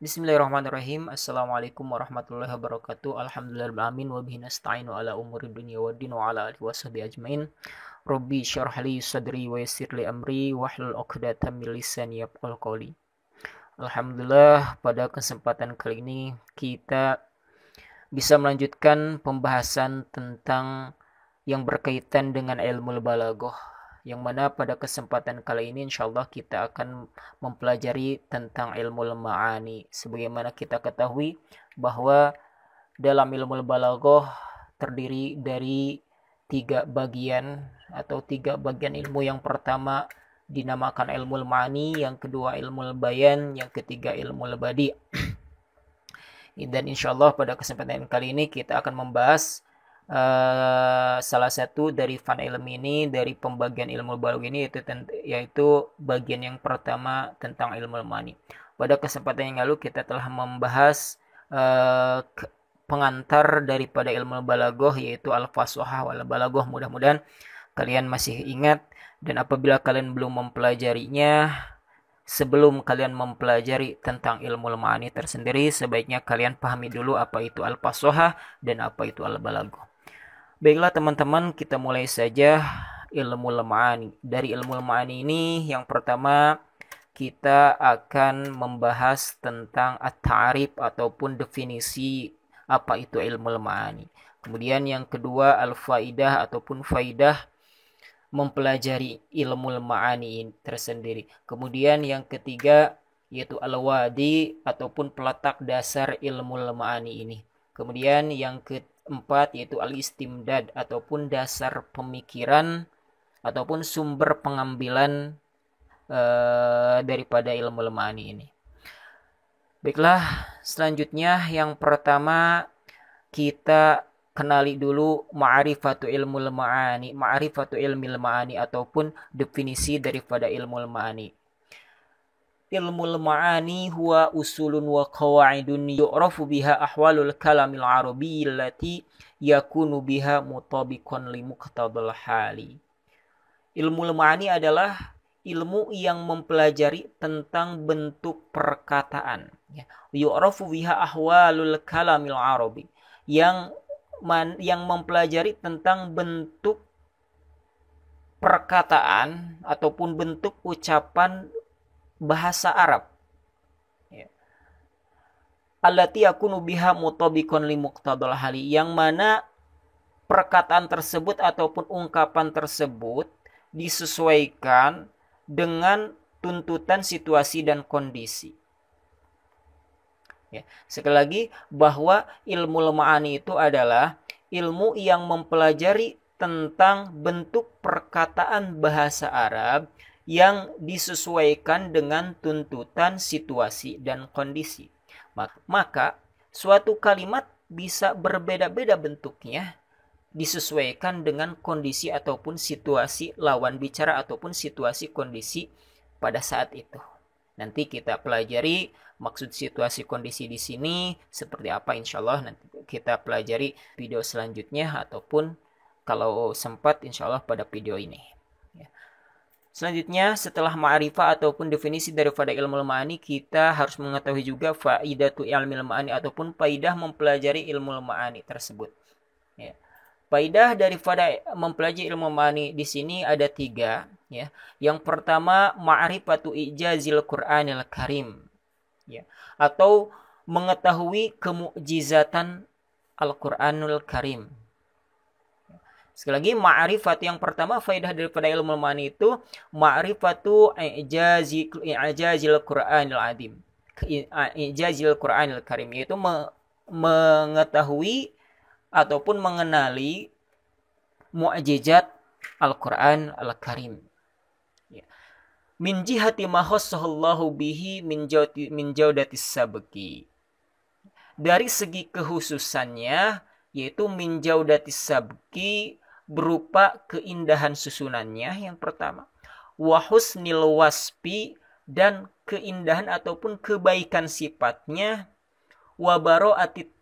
Bismillahirrahmanirrahim. Assalamualaikum warahmatullahi wabarakatuh. Alhamdulillahirrahmanirrahim. Wa bihi nasta'inu ala umuri dunya waddin wa ala alihi washabihi ajmain. Rabbi syrah li sadri wa yassir li amri wahlul 'uqdatam min lisani yafqahu qawli. Alhamdulillah, pada kesempatan kali ini kita bisa melanjutkan pembahasan tentang yang berkaitan dengan ilmu balaghah, yang mana pada kesempatan kali ini insyaallah kita akan mempelajari tentang ilmu ma'ani. Sebagaimana kita ketahui bahwa dalam ilmu balaghah terdiri dari tiga bagian atau tiga bagian ilmu. Yang pertama dinamakan ilmu ma'ani, yang kedua ilmu bayan, yang ketiga ilmu badi. Dan insyaallah pada kesempatan kali ini kita akan membahas salah satu dari fan ilmu ini, dari pembagian ilmu balaghah ini, yaitu bagian yang pertama tentang ilmu ma'ani. Pada kesempatan yang lalu kita telah membahas pengantar daripada ilmu balaghah, yaitu al-fasahah wal balaghah. Mudah-mudahan kalian masih ingat, dan apabila kalian belum mempelajarinya, sebelum kalian mempelajari tentang ilmu ma'ani tersendiri, sebaiknya kalian pahami dulu apa itu al-fasahah dan apa itu al-balaghah. Baiklah teman-teman, kita mulai saja ilmu ma'ani. Dari ilmu ma'ani ini, yang pertama kita akan membahas tentang at-ta'rif ataupun definisi apa itu ilmu ma'ani. Kemudian yang kedua al-faidah ataupun faidah mempelajari ilmu ma'ani tersendiri. Kemudian yang ketiga yaitu al-wadi ataupun peletak dasar ilmu ma'ani ini. Kemudian yang keempat yaitu al-istimdad ataupun dasar pemikiran ataupun sumber pengambilan daripada ilmu ma'ani ini. Baiklah, selanjutnya yang pertama kita kenali dulu ma'rifatu ilmu ma'ani, ma'rifatu ilmi ma'ani ataupun definisi daripada ilmu ma'ani. Ilmu ma'ani huwa usulun wa qawaidun yu'rafu biha ahwalul kalamil arabi allati yakunu biha mutabiqan li muqtadal hali. Ilmu ma'ani adalah ilmu yang mempelajari tentang bentuk perkataan. Yu'rafu biha ahwalul kalamil arabi, yang mempelajari tentang bentuk perkataan ataupun bentuk ucapan bahasa Arab. Allati yakunu biha mutabiqan li muqtadal hali, yang mana perkataan tersebut ataupun ungkapan tersebut disesuaikan dengan tuntutan situasi dan kondisi. Sekali lagi, bahwa ilmu ma'ani itu adalah ilmu yang mempelajari tentang bentuk perkataan bahasa Arab yang disesuaikan dengan tuntutan situasi dan kondisi. Maka suatu kalimat bisa berbeda-beda bentuknya disesuaikan dengan kondisi ataupun situasi lawan bicara ataupun situasi kondisi pada saat itu. Nanti kita pelajari maksud situasi kondisi di sini seperti apa, insyaallah nanti kita pelajari video selanjutnya ataupun kalau sempat insyaallah pada video ini. Selanjutnya, setelah ma'rifah ataupun definisi daripada ilmu ma'ani, kita harus mengetahui juga faidatu ilmi ma'ani ataupun faidah mempelajari ilmu ma'ani tersebut. Faidah daripada mempelajari ilmu ma'ani di sini ada 3. Yang pertama, ma'rifatu ijazil Qur'anil Karim, atau mengetahui kemukjizatan Al-Qur'anul Karim. Sekali lagi, ma'rifat yang pertama, faidah daripada ilmu ma'ani itu ma'rifatu ijazil Qur'anil Azim, ijazil Qur'anil Karim, yaitu mengetahui ataupun mengenali mukjizat Al-Qur'an Al-Karim. Min jihati ma khassahallahu bihi min jaudatis sabqi, dari segi kekhususannya yaitu min jaudatis sabqi, berupa keindahan susunannya yang pertama, wa husnil waspi, dan keindahan ataupun kebaikan sifatnya, wa bara'atit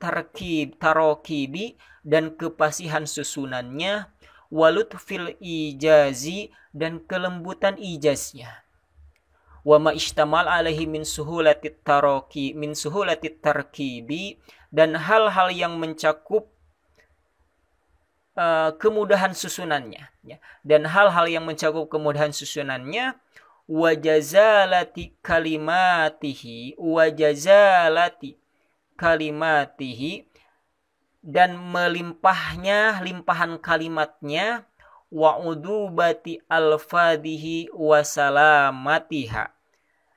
tarokibi, dan kepasihan susunannya, wa lutfil ijazi, dan kelembutan ijaznya, wa ma ishtamal alaihi min suhulatit tarkibi, dan hal-hal yang mencakup kemudahan susunannya, ya. Dan hal-hal yang mencakup kemudahan susunannya, wajazalati kalimatihi, dan limpahan kalimatnya, wa udubati alfadihi wa salamatiha,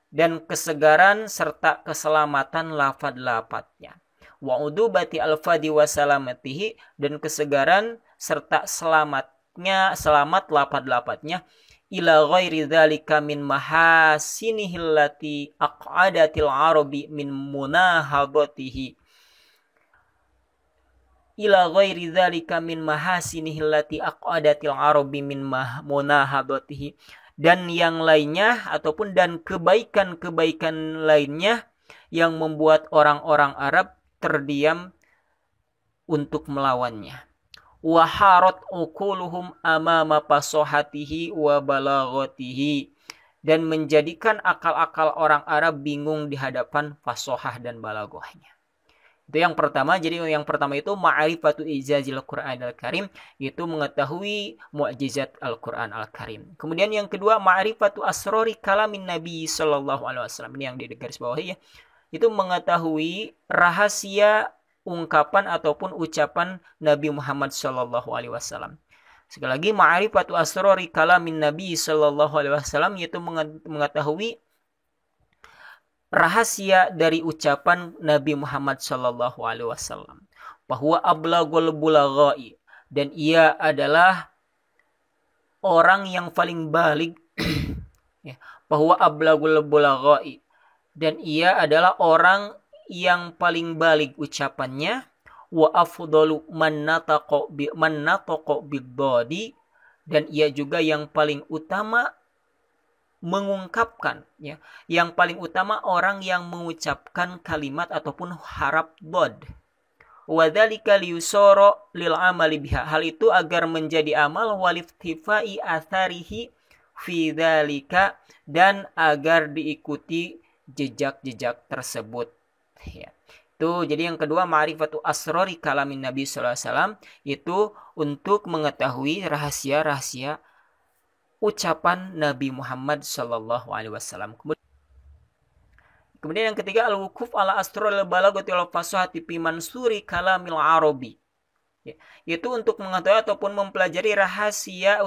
dan kesegaran serta keselamatan lafad-lafadnya. Wa udubati alfadi wa salamatihi, dan kesegaran serta selamat lafad-lafadnya, ila ghairi dzalika min mahasinihi allati aq'adatil arabi min munahadatihi, ila ghairi dzalika min mahasinihi allati aq'adatil arabi min munahadatihi, dan yang lainnya ataupun dan kebaikan-kebaikan lainnya yang membuat orang-orang Arab terdiam untuk melawannya. Waharat uquluhum amama fasohatihi wa balaghatihi, dan menjadikan akal-akal orang Arab bingung di hadapan fasohah dan balaghahnya. Itu yang pertama. Jadi yang pertama itu ma'rifatu ijazil Qur'an al-Karim, itu mengetahui mukjizat Al-Qur'an al-Karim. Kemudian yang kedua, ma'rifatu asrori kalamin Nabi sallallahu alaihi wasallam. Ini yang di garis bawahi, ya. Itu mengetahui rahasia ungkapan ataupun ucapan Nabi Muhammad sallallahu alaihi wasallam. Sekali lagi, ma'rifatu asrori kalamin Nabi sallallahu alaihi wasallam, yaitu mengetahui rahasia dari ucapan Nabi Muhammad sallallahu alaihi wasallam. Bahwa ablagul bulaghai, dan ia adalah orang yang paling baligh ya. Bahwa ablagul bulaghai, dan ia adalah orang yang paling baligh ucapannya. Wa afdalu man nataqa bid-dadi, dan ia juga yang paling utama mengungkapkan, ya, yang paling utama orang yang mengucapkan kalimat ataupun harap dod. Wa dzalika liyusara lil amali biha, hal itu agar menjadi amal, waliftifai atharihi fi dzalika, dan agar diikuti jejak-jejak tersebut, ya. Itu jadi yang kedua, ma'rifatu asrori kalamin Nabi sallallahu alaihi wasallam, itu untuk mengetahui rahasia-rahasia ucapan Nabi Muhammad sallallahu alaihi wasallam. Kemudian yang ketiga, al-wuquf ala asroril balaghati wal fasahati fi mansuri kalamil arabi, ya, yaitu untuk mengetahui ataupun mempelajari rahasia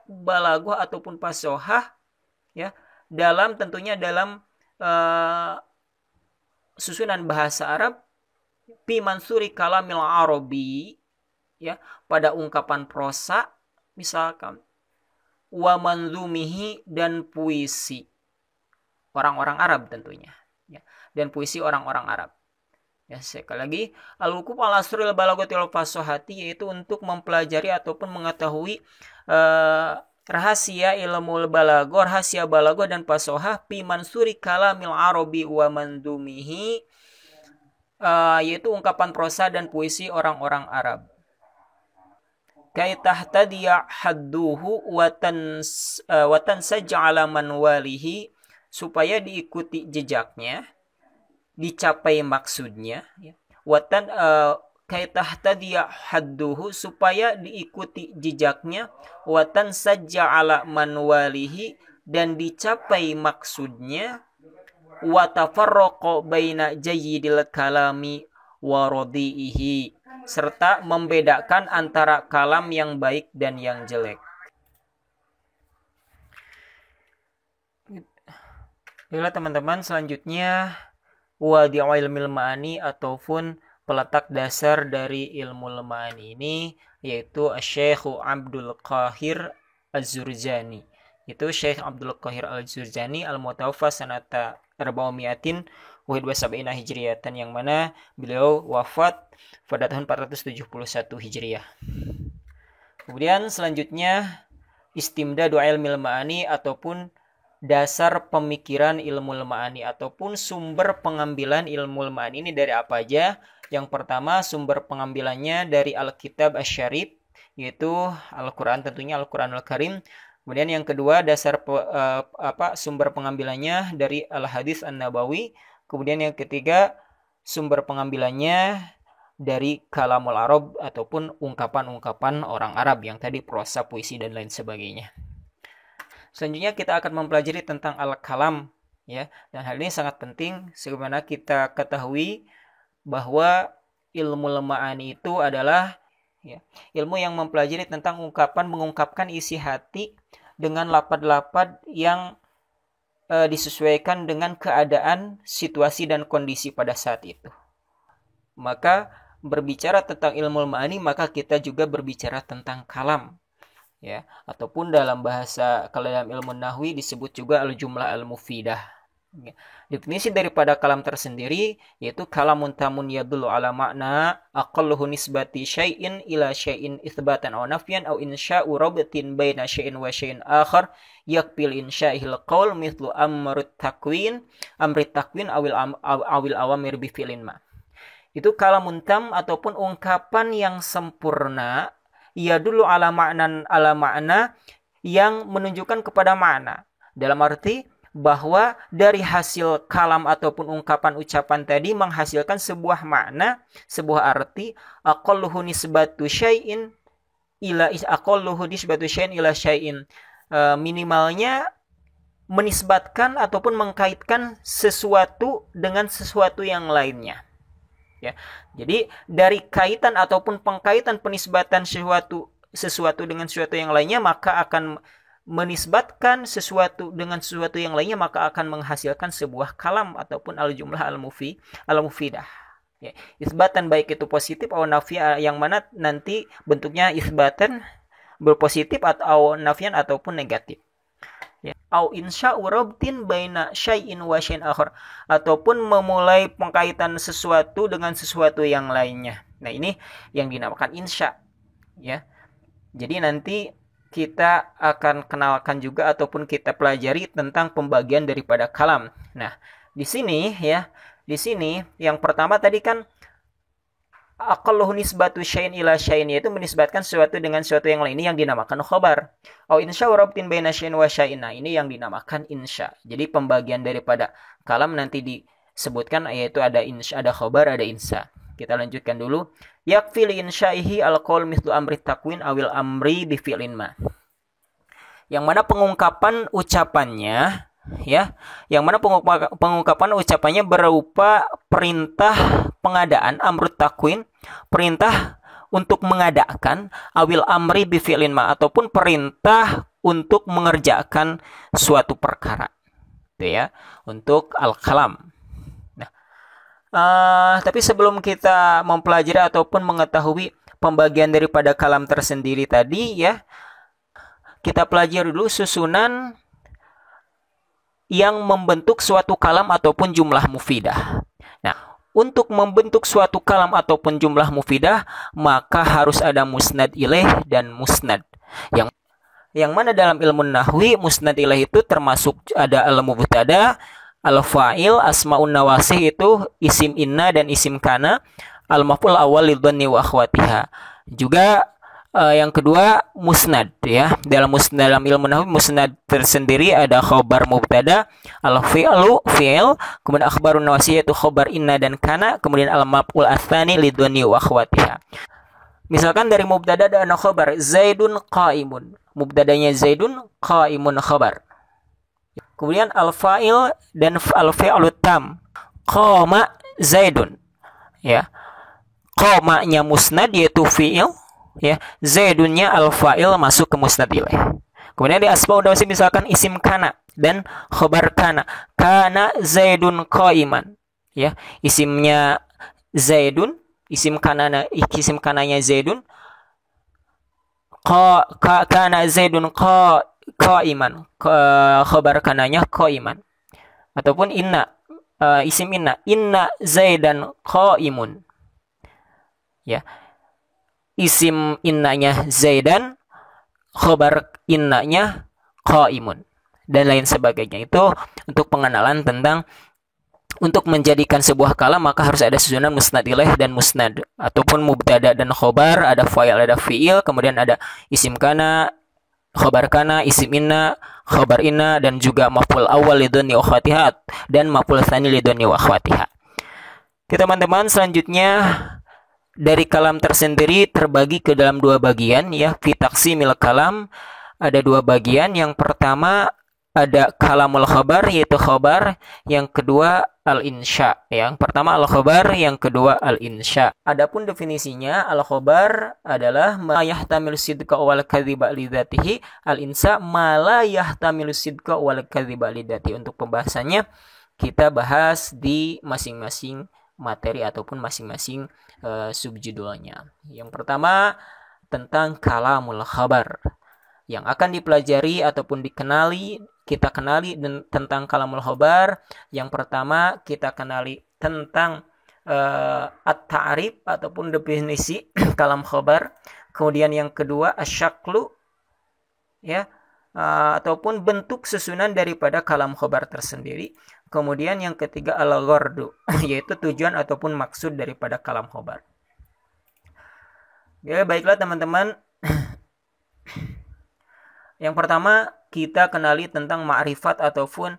balaghah ataupun fasahah, ya, tentunya dalam susunan bahasa Arab, fi mansuri kalamil arabi, ya, pada ungkapan prosa misalkan, wa manzumihi, dan puisi orang-orang Arab tentunya, ya, dan puisi orang-orang Arab. Ya, sekali lagi, al-wuquf ala asril balaghati wal fasahati, yaitu untuk mempelajari ataupun mengetahui rahasia ilmu balaghah, rahasia balaghah dan fasahah, fi mansuri kalamil arabi wa manzumihi, yaitu ungkapan prosa dan puisi orang-orang Arab. Kai tahtadiya hadduhu wa tansaj'ala man walihi, supaya diikuti jejaknya, dicapai maksudnya, ya. Kai tahtadiya hadduhu, supaya diikuti jejaknya, wa tansaj'ala man walihi, dan dicapai maksudnya, wa tafarraqa baina jayyidil kalami wa radi'ihi, serta membedakan antara kalam yang baik dan yang jelek. Baiklah teman-teman, selanjutnya wadi'u ilmil ma'ani, ataupun peletak dasar dari ilmu ma'ani ini, yaitu Syekh Abdul Qahir Az-Jurjani. Itu Syekh Abdul Qahir Al-Jurjani al-mutawaffa sanata 471 Hijriyatan, yang mana beliau wafat pada tahun 471 Hijriyah. Kemudian selanjutnya istimdadu ilmil ma'ani, ataupun dasar pemikiran ilmu ma'ani ataupun sumber pengambilan ilmu ma'ani ini dari apa aja? Yang pertama, sumber pengambilannya dari Alkitab Asy-Syarif, yaitu Al-Qur'an, tentunya Al-Qur'an Al-Karim. Kemudian yang kedua sumber pengambilannya dari Al-Hadits An-Nabawi. Kemudian yang ketiga sumber pengambilannya dari kalamul Arab ataupun ungkapan-ungkapan orang Arab yang tadi prosa, puisi dan lain sebagainya. Selanjutnya kita akan mempelajari tentang al-kalam ya. Dan hal ini sangat penting sebagaimana kita ketahui bahwa ilmu ma'ani itu adalah ya, ilmu yang mempelajari tentang mengungkapkan isi hati dengan lapad-lapad yang disesuaikan dengan keadaan, situasi dan kondisi pada saat itu. Maka berbicara tentang ilmu ma'ani, maka kita juga berbicara tentang kalam ya, ataupun kalau dalam ilmu nahwi disebut juga al-jumlah al-mufidah ya. Definisi daripada kalam tersendiri yaitu kalamun tamun yadullu ala makna aqalluhu nisbati syai'in ila syai'in itsbatan aw nafyan aw insya'u rabtin baina syai'in wa syai'in akhar yakbil insya'ihil qaul mithlu amrit takwin awil awamir bi fi'lin ma. Itu kalamun tam ataupun ungkapan yang sempurna yadullu ala makna yang menunjukkan kepada makna. Dalam arti bahwa dari hasil kalam ataupun ungkapan ucapan tadi menghasilkan sebuah makna, sebuah arti. Aqalluhu nisbatu syai'in ila syai'in. Minimalnya menisbatkan ataupun mengkaitkan sesuatu dengan sesuatu yang lainnya. Ya. Jadi dari kaitan ataupun pengkaitan penisbatan sesuatu dengan sesuatu yang lainnya, maka akan menisbatkan sesuatu dengan sesuatu yang lainnya, maka akan menghasilkan sebuah kalam ataupun al-jumlah al-mufidah. Ya, isbatan baik itu positif atau nafian, yang mana nanti bentuknya isbatan berpositif atau nafian ataupun negatif. Ya, au insya'u rabtin baina syai'in wa syai'in akhar, ataupun memulai pengkaitan sesuatu dengan sesuatu yang lainnya. Nah, ini yang dinamakan insya. Ya. Jadi nanti kita akan kenalkan juga ataupun kita pelajari tentang pembagian daripada kalam. Nah, di sini yang pertama tadi kan aqalluhu nisbatu syai'in ila syai'in, yaitu menisbatkan sesuatu dengan sesuatu yang lain, ini yang dinamakan khabar. Au insya rabtin baina syai'in wa syai'in, nah ini yang dinamakan insya. Jadi pembagian daripada kalam nanti disebutkan yaitu ada insya, ada khabar, ada insya. Kita lanjutkan dulu. Yakfi li insya'ihi al-qaul mithlu amri takwin awil amri bi fi'lin ma. Yang mana pengungkapan ucapannya berupa perintah pengadaan, amrut takwin, perintah untuk mengadakan, awil amri bi fi'lin ma, ataupun perintah untuk mengerjakan suatu perkara. Itu ya, untuk al-kalam. Tapi sebelum kita mempelajari ataupun mengetahui pembagian daripada kalam tersendiri tadi ya, kita pelajari dulu susunan yang membentuk suatu kalam ataupun jumlah mufidah. Nah, untuk membentuk suatu kalam ataupun jumlah mufidah, maka harus ada musnad ilaih dan musnad. Yang mana dalam ilmu nahwi musnad ilaih itu termasuk ada al-mubtada, al-fa'il, asma'un nawasih itu isim inna dan isim kana, al-maf'ul awal lidhanni wa akhwatiha. Juga yang kedua musnad ya. Dalam ilmu nahwi musnad tersendiri ada khabar mubtada, al-fi'lu fi'il, kemudian akhbarun nawasih yaitu khabar inna dan kana, kemudian al-maf'ul atsani lidhanni wa akhwatiha. Misalkan dari mubtada ada khabar Zaidun qa'imun. Mubtadanya Zaidun, qa'imun khabar. Kemudian al-fa'il dan al-fi'lu tam. Qama Zaidun. Ya. Qamanya musnad yaitu fi'il, ya. Zaidunnya al-fa'il masuk ke musnad ilaih. Kemudian di asma udah misalkan isim kana dan khabar kana. Kana Zaidun qa'iman. Ya. Isimnya Zaidun, isim kananya Zaidun. Kana Zaidun qa'iman, khabar kananya qa'iman. Ataupun inna, isim inna Zaidan qa'imun. Ya. Isim innanya Zaidan, khabar innanya qa'imun, dan lain sebagainya. Itu untuk pengenalan tentang untuk menjadikan sebuah kalam maka harus ada susunan musnad ilaih dan musnad, ataupun mubtada dan khobar, ada fa'il, ada fi'il, kemudian ada isim kana, khobar kana, isim inna, khobar inna, dan juga maf'ul awal lidhonni wa akhwatiha dan maf'ul tsani lidhonni wa akhwatiha. Oke teman-teman, selanjutnya dari kalam tersendiri terbagi ke dalam dua bagian ya. Fi taqsimil kalam ada dua bagian. Yang pertama ada kalamul khabar, yaitu khabar. Yang kedua al-insya. Yang pertama al-khabar, yang kedua al-insya. Adapun definisinya, al-khabar adalah ma yahtamilu sidqa wal kadhiba li dzatihi, al-insya ma la yahtamilu sidqa wal kadhiba li dzatihi. Untuk pembahasannya kita bahas di masing-masing materi ataupun masing-masing subjudulnya. Yang pertama tentang kalamul khabar. Yang akan dipelajari ataupun kita kenali tentang kalamul khabar. Yang pertama kita kenali tentang at-ta'rif ataupun definisi kalam khabar. Kemudian yang kedua asyaklu ya, ataupun bentuk susunan daripada kalam khabar tersendiri. Kemudian yang ketiga al-ghardu, yaitu tujuan ataupun maksud daripada kalam khabar. Ya, baiklah teman-teman. Yang pertama kita kenali tentang ma'rifat ataupun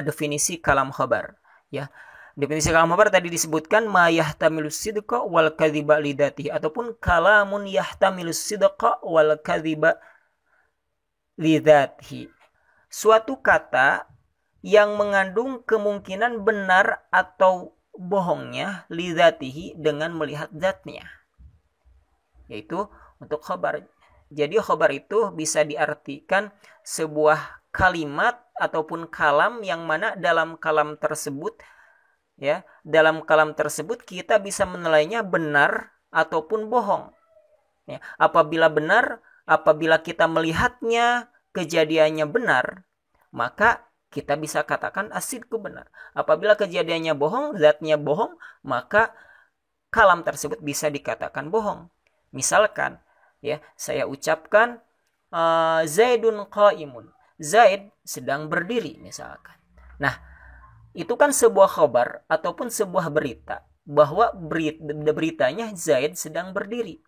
definisi kalam khabar. Ya, definisi kalam khabar tadi disebutkan ma yahtamilu sidqa wal kadhiba li dzatihi, ataupun kalamun yahtamilu sidqa wal kadhiba li dzatihi. Suatu kata yang mengandung kemungkinan benar atau bohongnya li dzatihi, dengan melihat zatnya, yaitu untuk khabar. Jadi khabar itu bisa diartikan sebuah kalimat ataupun kalam yang mana dalam kalam tersebut ya, dalam kalam tersebut kita bisa menilainya benar ataupun bohong. Ya, apabila benar, apabila kita melihatnya kejadiannya benar, maka kita bisa katakan as-sidqu benar. Apabila kejadiannya bohong, zatnya bohong, maka kalam tersebut bisa dikatakan bohong. Misalkan ya, saya ucapkan Zaidun qaimun, Zaid sedang berdiri misalkan. Nah, itu kan sebuah khabar ataupun sebuah berita bahwa beritanya Zaid sedang berdiri.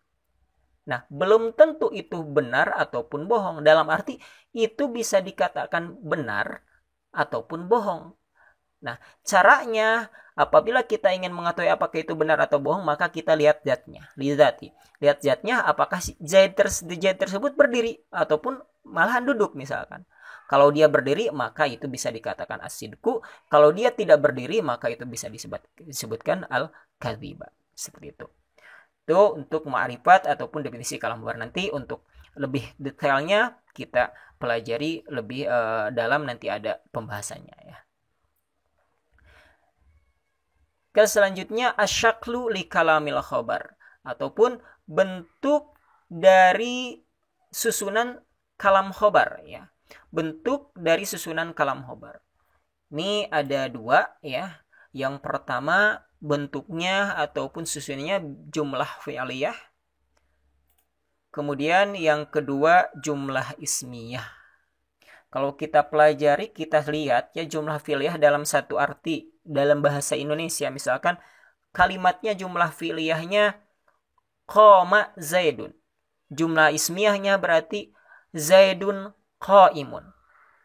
Nah, belum tentu itu benar ataupun bohong. Dalam arti itu bisa dikatakan benar ataupun bohong. Nah, caranya apabila kita ingin mengetahui apakah itu benar atau bohong, maka kita lihat zatnya, lihat zatnya, apakah Zaid tersebut berdiri ataupun malahan duduk misalkan. Kalau dia berdiri, maka itu bisa dikatakan as-sidqu. Kalau dia tidak berdiri, maka itu bisa disebutkan al-kadhiba. Seperti itu. Itu untuk ma'rifat ataupun definisi kalam khabar. Nanti untuk lebih detailnya kita pelajari lebih dalam, nanti ada pembahasannya ya. Selanjutnya asyaklu li kalamil khabar, ataupun bentuk dari susunan kalam khabar ya. Bentuk dari susunan kalam khabar. Ini ada dua ya. Yang pertama bentuknya ataupun susunannya jumlah fi'liyah. Kemudian yang kedua jumlah ismiyah. Kalau kita pelajari, kita lihat ya, jumlah fi'liyah dalam satu arti dalam bahasa Indonesia. Misalkan kalimatnya jumlah fi'liyahnya qama Zaidun. Jumlah ismiyahnya berarti Zaidun qaimun.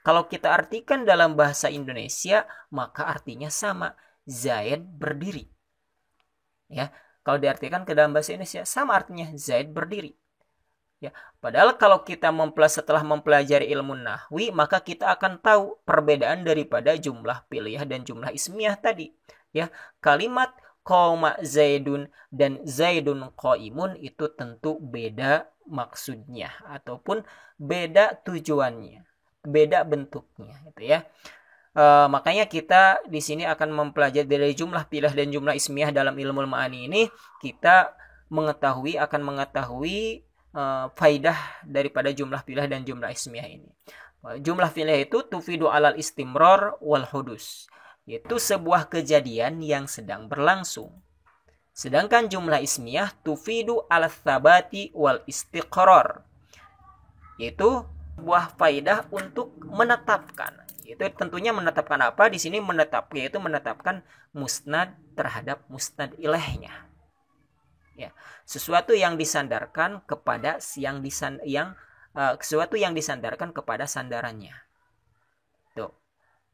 Kalau kita artikan dalam bahasa Indonesia, maka artinya sama, Zaid berdiri. Ya, kalau diartikan ke dalam bahasa Indonesia sama artinya Zaid berdiri. Ya, padahal kalau kita setelah mempelajari ilmu nahwi, maka kita akan tahu perbedaan daripada jumlah fi'liyah dan jumlah ismiyah tadi. Ya, kalimat qama Zaidun dan Zaidun qaimun itu tentu beda maksudnya ataupun beda tujuannya, beda bentuknya, gitu ya. Makanya kita di sini akan mempelajari dari jumlah fi'liyah dan jumlah ismiyah dalam ilmu ma'ani ini, kita akan mengetahui faidah daripada jumlah fi'liyah dan jumlah ismiyah ini. Jumlah fi'liyah itu tufidu alal istimrar wal hudus, yaitu sebuah kejadian yang sedang berlangsung. Sedangkan jumlah ismiyah tufidu ala tsabati wal istiqrar, yaitu sebuah faidah untuk menetapkan. Itu tentunya menetapkan apa? Di sini yaitu menetapkan musnad terhadap musnad ilaihnya. Ya, sesuatu yang disandarkan kepada yang sesuatu yang disandarkan kepada sandarannya. Tuh.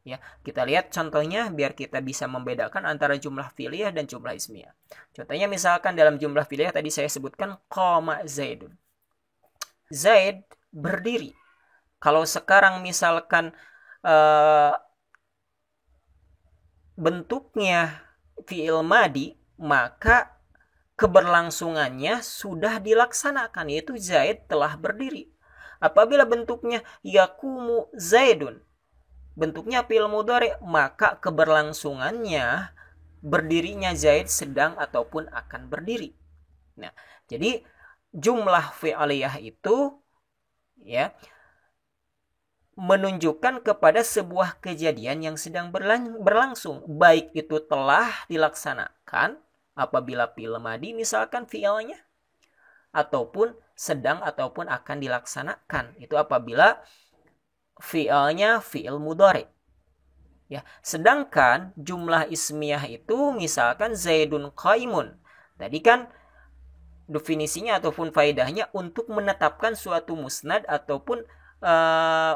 Ya, kita lihat contohnya biar kita bisa membedakan antara jumlah fi'liyah dan jumlah ismiyah. Contohnya misalkan dalam jumlah fi'liyah tadi saya sebutkan qama Zaidun. Zaid berdiri. Kalau sekarang misalkan bentuknya fi'il madi, maka keberlangsungannya sudah dilaksanakan, yaitu Zaid telah berdiri. Apabila bentuknya yakumu Zaidun, bentuknya fi'il mudhari, maka keberlangsungannya berdirinya Zaid sedang ataupun akan berdiri. Nah, jadi jumlah fi'liyah itu ya menunjukkan kepada sebuah kejadian yang sedang berlangsung, baik itu telah dilaksanakan apabila fi'il madi misalkan fi'ilnya, ataupun sedang ataupun akan dilaksanakan. Itu apabila fi'ilnya fi'il mudhari. Ya, sedangkan jumlah ismiyah itu misalkan Zaidun qaimun. Tadi kan definisinya ataupun faedahnya untuk menetapkan suatu musnad ataupun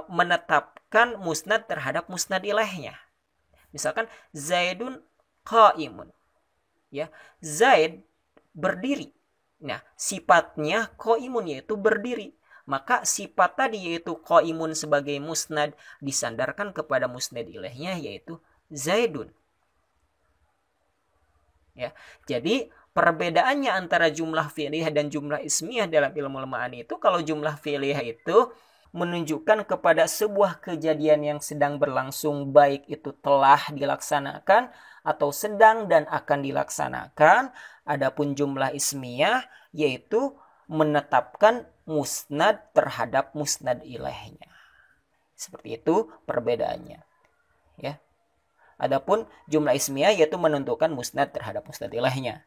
menetapkan musnad terhadap musnad ilaihnya. Misalkan Zaidun qaimun. Ya, Zaid berdiri. Nah, sifatnya qaimun yaitu berdiri. Maka sifat tadi yaitu qaimun sebagai musnad disandarkan kepada musnad ilaihnya yaitu Zaidun. Ya, jadi perbedaannya antara jumlah fi'liyah dan jumlah ismiyah dalam ilmu ma'ani itu, kalau jumlah fi'liyah itu menunjukkan kepada sebuah kejadian yang sedang berlangsung, baik itu telah dilaksanakan atau sedang dan akan dilaksanakan. Adapun jumlah ismiyah yaitu menetapkan musnad terhadap musnad ilaihnya. Seperti itu perbedaannya. Ya. Adapun jumlah ismiyah yaitu menentukan musnad terhadap musnad ilaihnya.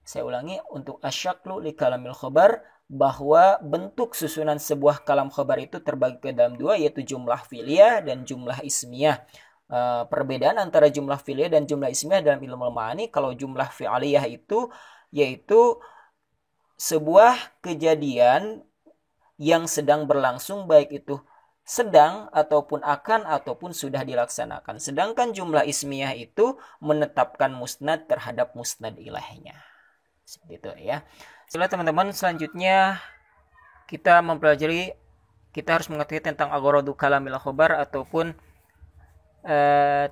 Saya ulangi, untuk asyaklu li kalamil khobar, bahwa bentuk susunan sebuah kalam khobar itu terbagi ke dalam dua, yaitu jumlah fi'liyah dan jumlah ismiyah. Perbedaan antara jumlah fi'liyah dan jumlah ismiyah dalam ilmu ma'ani, kalau jumlah fi'liyah itu yaitu sebuah kejadian yang sedang berlangsung, baik itu sedang ataupun akan ataupun sudah dilaksanakan. Sedangkan jumlah ismiyah itu menetapkan musnad terhadap musnad ilahnya. Seperti itu ya. Setelah teman-teman, selanjutnya kita mempelajari, kita harus mengetahui tentang agharadu kalamil khobar ataupun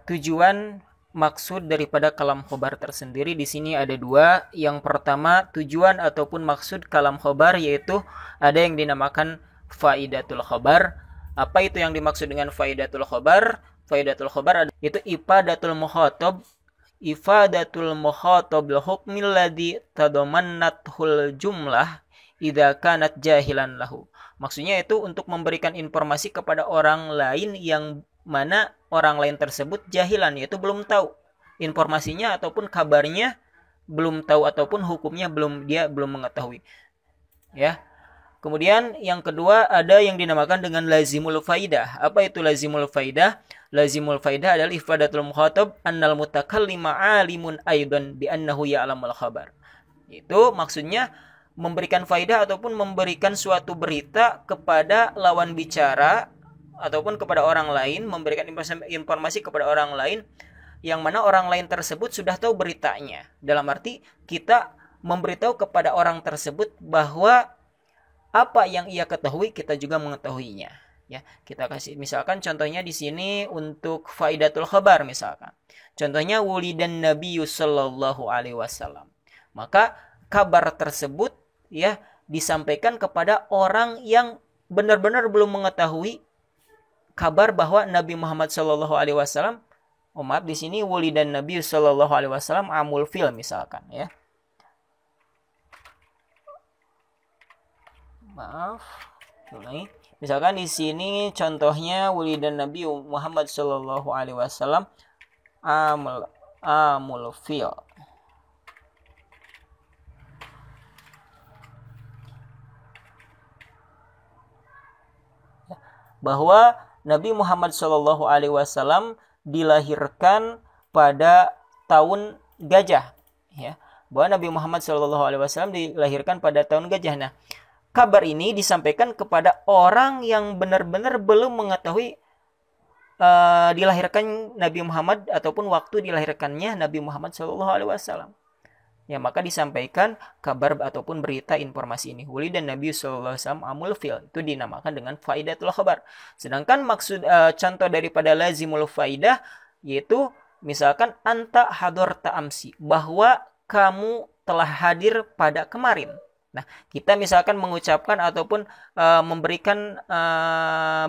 tujuan maksud daripada kalam khobar tersendiri. Di sini ada dua. Yang pertama, tujuan ataupun maksud kalam khobar, yaitu ada yang dinamakan faidatul khobar. Apa itu yang dimaksud dengan faidatul khobar? Faidatul khobar itu ifadatul mukhatab, ifadatul mukhatab bil hukmil ladzi tadamannathul jumlah idza kanat jahilan lahu. Maksudnya itu untuk memberikan informasi kepada orang lain yang mana orang lain tersebut jahilan, yaitu belum tahu informasinya ataupun kabarnya, belum tahu ataupun hukumnya dia belum mengetahui. Ya. Kemudian yang kedua ada yang dinamakan dengan lazimul faidah. Apa itu lazimul faidah? Lazimul faidah adalah ifadatul mukhatab annal mutakallima alimun aidan bi annahu ya'lamul khabar. Itu maksudnya memberikan faidah ataupun memberikan suatu berita kepada lawan bicara ataupun kepada orang lain, memberikan informasi kepada orang lain yang mana orang lain tersebut sudah tahu beritanya. Dalam arti kita memberitahu kepada orang tersebut bahwa apa yang ia ketahui kita juga mengetahuinya. Ya, kita kasih misalkan contohnya di sini untuk faidatul khabar misalkan. Contohnya wulidan nabiyyu sallallahu alaihi wasallam. Maka kabar tersebut ya disampaikan kepada orang yang benar-benar belum mengetahui kabar bahwa Nabi Muhammad sallallahu alaihi wasallam, maaf di sini wulidan nabiyyu sallallahu alaihi wasallam amul fil misalkan ya. Maaf. Misalkan di sini contohnya wulidan Nabi Muhammad sallallahu alaihi wasallam amul fil. Bahwa Nabi Muhammad sallallahu alaihi wasallam dilahirkan pada tahun gajah ya. Bahwa Nabi Muhammad sallallahu alaihi wasallam dilahirkan pada tahun gajah. Nah, kabar ini disampaikan kepada orang yang benar-benar belum mengetahui dilahirkan Nabi Muhammad ataupun waktu dilahirkannya Nabi Muhammad SAW. Ya, maka disampaikan kabar ataupun berita informasi ini. Wuli dan Nabi SAW amul fil, itu dinamakan dengan faidatul khabar. Sedangkan maksud contoh daripada lazimul faidah yaitu misalkan anta hador ta'amsi, bahwa kamu telah hadir pada kemarin. Nah, kita misalkan mengucapkan ataupun memberikan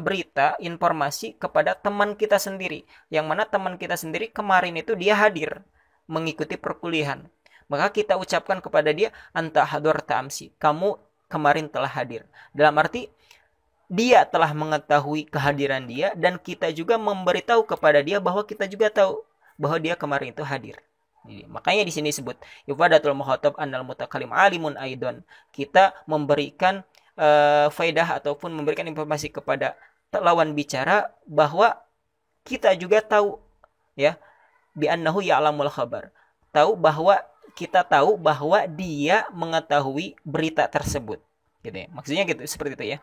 berita, informasi kepada teman kita sendiri. Yang mana teman kita sendiri kemarin itu dia hadir mengikuti perkuliahan. Maka kita ucapkan kepada dia, anta hadur ta'amsi, kamu kemarin telah hadir. Dalam arti, dia telah mengetahui kehadiran dia, dan kita juga memberitahu kepada dia bahwa kita juga tahu bahwa dia kemarin itu hadir. Jadi, makanya di sini disebut ifadatul mukhatab annal mutakalim alimun aidon. Kita memberikan faedah ataupun memberikan informasi kepada lawan bicara bahwa kita juga tahu, ya, bi annahu ya'lamul khabar. Kita tahu bahwa dia mengetahui berita tersebut. Gitu ya. Maksudnya gitu, seperti itu ya.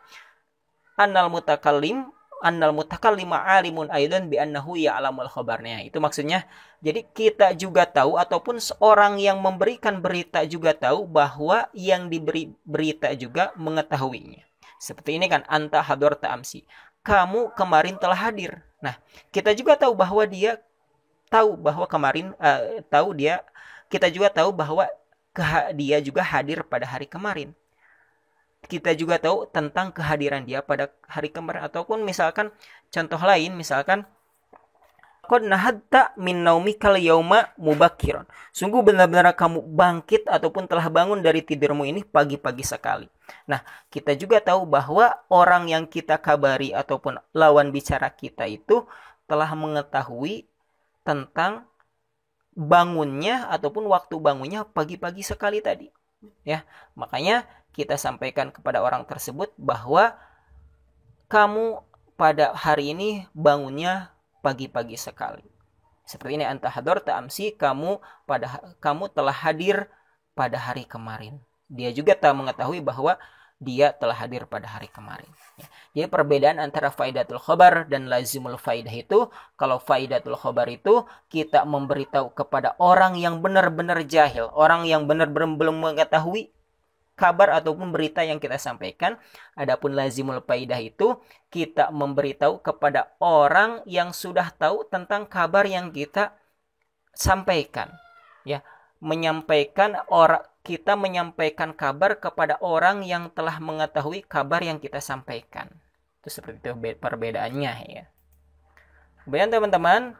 Annal mutakallima alimun aidan bi annahu ya'lamul khabarnya. Itu maksudnya. Jadi kita juga tahu ataupun seorang yang memberikan berita juga tahu bahwa yang diberi berita juga mengetahuinya. Seperti ini kan, anta hadur ta'amsi, kamu kemarin telah hadir. Nah, kita juga tahu bahwa dia tahu bahwa kemarin kita juga tahu bahwa dia juga hadir pada hari kemarin. Kita juga tahu tentang kehadiran dia pada hari kemarin. Ataupun misalkan contoh lain, misalkan qad nahadta min naumikal yauma mubakkiran, sungguh benar-benar kamu bangkit ataupun telah bangun dari tidurmu ini pagi-pagi sekali. Nah, kita juga tahu bahwa orang yang kita kabari ataupun lawan bicara kita itu telah mengetahui tentang bangunnya ataupun waktu bangunnya pagi-pagi sekali tadi. Ya, makanya kita sampaikan kepada orang tersebut bahwa kamu pada hari ini bangunnya pagi-pagi sekali. Seperti ini, anta hadur ta'amsi, kamu telah hadir pada hari kemarin. Dia juga tak mengetahui bahwa dia telah hadir pada hari kemarin. Jadi perbedaan antara faidatul khabar dan lazimul faidah itu, kalau faidatul khabar itu kita memberitahu kepada orang yang benar-benar jahil, orang yang benar-benar belum mengetahui kabar ataupun berita yang kita sampaikan. Adapun lazimul faidah itu kita memberitahu kepada orang yang sudah tahu tentang kabar yang kita sampaikan. Ya, kita menyampaikan kabar kepada orang yang telah mengetahui kabar yang kita sampaikan. Itu seperti itu perbedaannya ya. Kemudian teman-teman,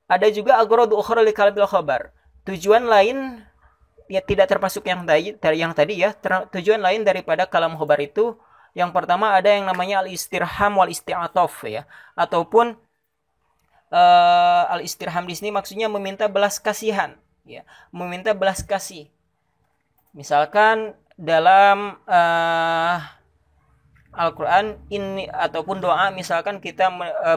ada juga aghradu ukhra li kalbil khabar. Tujuan lain ya tidak termasuk yang tadi ya. Tujuan lain daripada kalam khabar itu, yang pertama ada yang namanya al-istirham wal isti'ataf ya. Ataupun al-istirham di sini maksudnya meminta belas kasihan ya, meminta belas kasih. Misalkan dalam Al-Quran ini ataupun doa, misalkan kita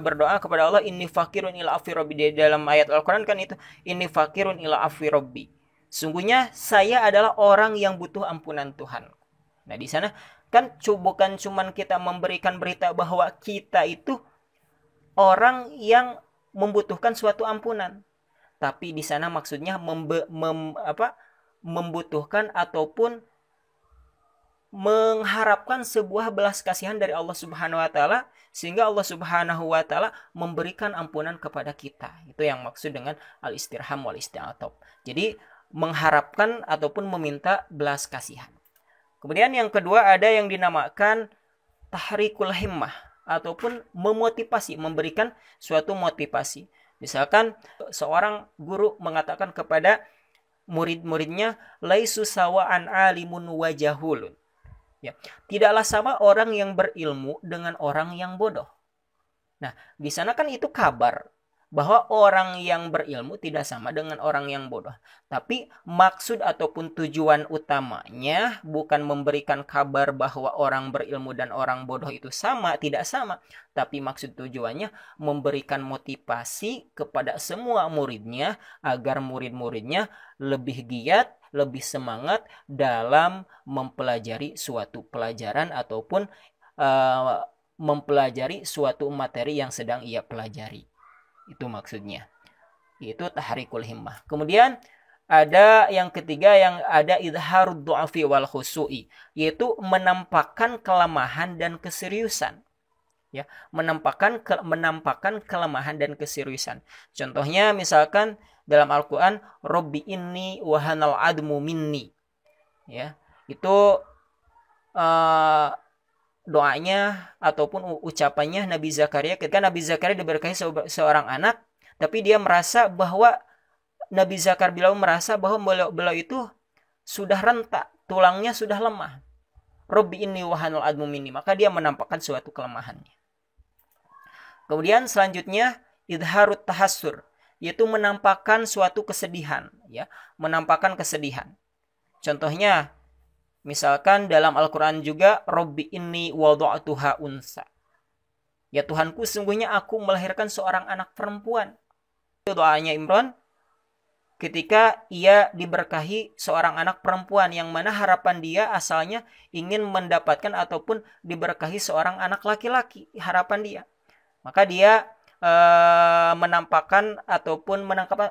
berdoa kepada Allah, inni fakirun ila afi rabbi. Dalam ayat Al-Quran kan itu, inni fakirun ila afi rabbi, sungguhnya saya adalah orang yang butuh ampunan Tuhan. Nah, di sana kan bukan cuman kita memberikan berita bahwa kita itu orang yang membutuhkan suatu ampunan, tapi di sana maksudnya membutuhkan ataupun mengharapkan sebuah belas kasihan dari Allah Subhanahu wa taala, sehingga Allah Subhanahu wa taala memberikan ampunan kepada kita. Itu yang maksud dengan al-istirham wal isti'ataf. Jadi mengharapkan ataupun meminta belas kasihan. Kemudian yang kedua ada yang dinamakan tahrikul himmah ataupun memotivasi, memberikan suatu motivasi. Misalkan seorang guru mengatakan kepada murid-muridnya, laisu sawa'an alimun wa jahulun. Ya, tidaklah sama orang yang berilmu dengan orang yang bodoh. Nah, di sana kan itu kabar bahwa orang yang berilmu tidak sama dengan orang yang bodoh. Tapi maksud ataupun tujuan utamanya bukan memberikan kabar bahwa orang berilmu dan orang bodoh itu sama, tidak sama. Tapi maksud tujuannya memberikan motivasi kepada semua muridnya agar murid-muridnya lebih giat, lebih semangat dalam mempelajari suatu pelajaran ataupun mempelajari suatu materi yang sedang ia pelajari. Itu maksudnya. Itu tahrikul himmah. Kemudian ada yang ketiga, yang ada idharud du'afi wal khusu'i, yaitu menampakkan kelemahan dan keseriusan. Ya, menampakkan kelemahan dan keseriusan. Contohnya misalkan dalam Al-Qur'an, Robbi inni wahanal admu minni. Ya, itu doanya ataupun ucapannya Nabi Zakaria ketika Nabi Zakaria diberkahi seorang anak, tapi dia merasa bahwa Nabi Zakaria merasa bahwa beliau itu sudah rentak, tulangnya sudah lemah. Robbi inni wahanul admu minni, maka dia menampakkan suatu kelemahannya. Kemudian selanjutnya idharut tahassur, yaitu menampakkan suatu kesedihan, ya, menampakkan kesedihan. Contohnya misalkan dalam Al-Qur'an juga Robbi inni wada'tuha unsa. Ya Tuhanku, sungguhnya aku melahirkan seorang anak perempuan. Itu doanya Imran ketika ia diberkahi seorang anak perempuan, yang mana harapan dia asalnya ingin mendapatkan ataupun diberkahi seorang anak laki-laki, harapan dia. Maka dia menampakkan ataupun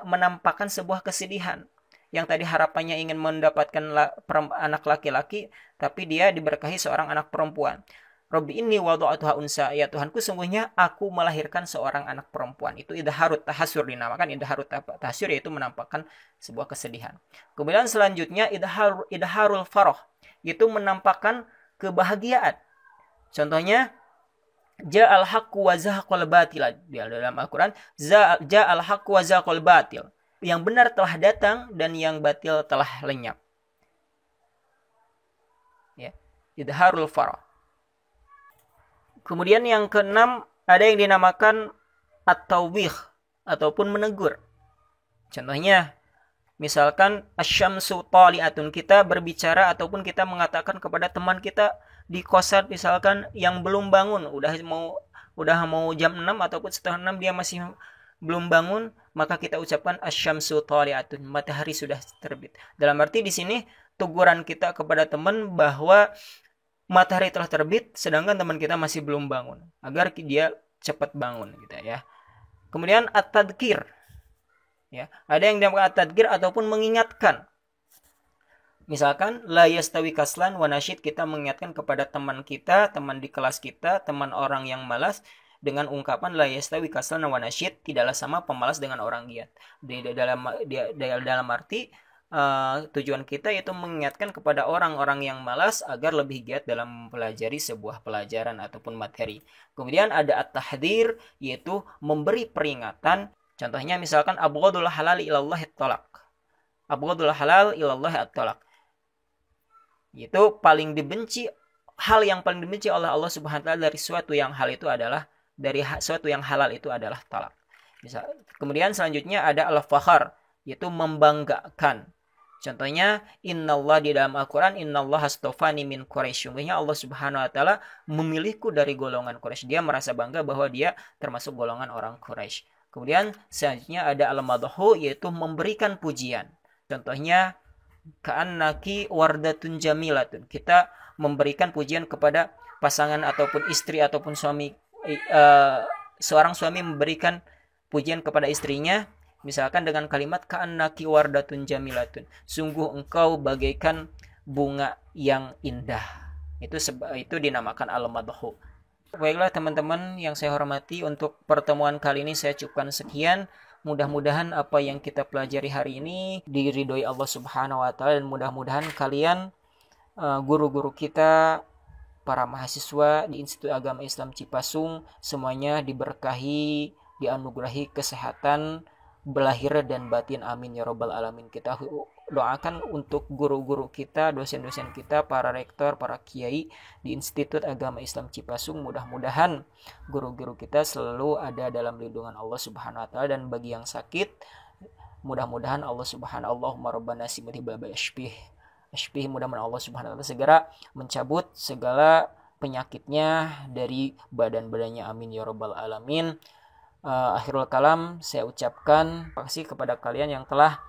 menampakkan sebuah kesedihan. Yang tadi harapannya ingin mendapatkan anak laki-laki, tapi dia diberkahi seorang anak perempuan. Robbi inni wada'tuha unsa, ya Tuhanku, sungguhnya aku melahirkan seorang anak perempuan. Itu idharut tahassur, dinamakan idharut tahassur, yaitu menampakkan sebuah kesedihan. Kemudian selanjutnya idharul farah, yaitu menampakkan kebahagiaan. Contohnya ja'al haqqu wa zahaqal batil, dalam Al-Qur'an ja'al haqqu wa zahaqal batil, yang benar telah datang dan yang batil telah lenyap. Ya, idharul farah. Kemudian yang keenam, ada yang dinamakan at-tawbih ataupun menegur. Contohnya misalkan asyamsu tali'atun, kita berbicara ataupun kita mengatakan kepada teman kita di kosan misalkan yang belum bangun, udah mau jam 6 ataupun setengah 6 dia masih belum bangun, maka kita ucapkan asyamsu tali'atun, matahari sudah terbit. Dalam arti di sini teguran kita kepada teman bahwa matahari telah terbit sedangkan teman kita masih belum bangun, agar dia cepat bangun gitu ya. Kemudian at-tadkir. Ya, ada yang dinamakan at-tadkir ataupun mengingatkan. Misalkan la yastawi kaslan wa nasyid, kita mengingatkan kepada teman kita, teman di kelas kita, teman orang yang malas dengan ungkapan la yastawi kaslan wa nasyid, tidaklah sama pemalas dengan orang giat. Dalam arti tujuan kita yaitu mengingatkan kepada orang-orang yang malas agar lebih giat dalam mempelajari sebuah pelajaran ataupun materi. Kemudian ada at-tahdhir, yaitu memberi peringatan. Contohnya misalkan abghadul halal ilallah at-talaq. Abghadul halal ilallah at-talaq, yaitu hal yang paling dibenci oleh Allah Subhanahu wa taala dari suatu yang halal itu adalah talak. Kemudian selanjutnya ada al-fakhar, yaitu membanggakan. Contohnya innallah, di dalam Al-Qur'an innallah astofani min Quraisy, sungguhnya Allah Subhanahu wa taala memilihku dari golongan Quraisy. Dia merasa bangga bahwa dia termasuk golongan orang Quraisy. Kemudian selanjutnya ada al-madhu, yaitu memberikan pujian. Contohnya ka'annaki wardatun jamilatun, kita memberikan pujian kepada pasangan ataupun istri ataupun suami. Seorang suami memberikan pujian kepada istrinya misalkan dengan kalimat ka'annaki wardatun jamilatun, sungguh engkau bagaikan bunga yang indah. Itu dinamakan al-madhu. Baiklah teman-teman yang saya hormati, untuk pertemuan kali ini saya cukupkan sekian. Mudah-mudahan apa yang kita pelajari hari ini diridhoi Allah Subhanahu wa taala, dan mudah-mudahan kalian guru-guru kita, para mahasiswa di Institut Agama Islam Cipasung, semuanya diberkahi, dianugerahi kesehatan belahir dan batin, amin ya rabbal alamin. Kita doakan untuk guru-guru kita, dosen-dosen kita, para rektor, para kiai di Institut Agama Islam Cipasung, mudah-mudahan guru-guru kita selalu ada dalam lindungan Allah Subhanahu wa taala, dan bagi yang sakit mudah-mudahan Allah Subhanahu, Allahumma rabbana simati baba ashbih, mudah-mudahan Allah Subhanahu wa taala segera mencabut segala penyakitnya dari badan-badannya, amin ya rabbal alamin. Akhirul kalam, saya ucapkan terima kasih kepada kalian yang telah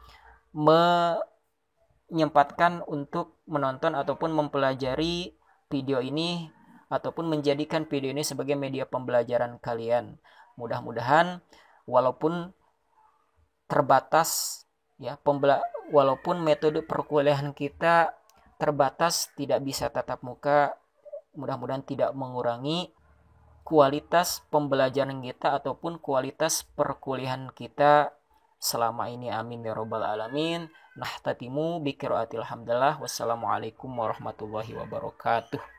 menyempatkan untuk menonton ataupun mempelajari video ini ataupun menjadikan video ini sebagai media pembelajaran kalian. Mudah-mudahan walaupun terbatas ya, walaupun metode perkuliahan kita terbatas, tidak bisa tatap muka, mudah-mudahan tidak mengurangi kualitas pembelajaran kita ataupun kualitas perkuliahan kita selama ini. Amin ya robbal alamin. Nahtatimu bi qiraatil hamdalah. Wassalamualaikum warahmatullahi wabarakatuh.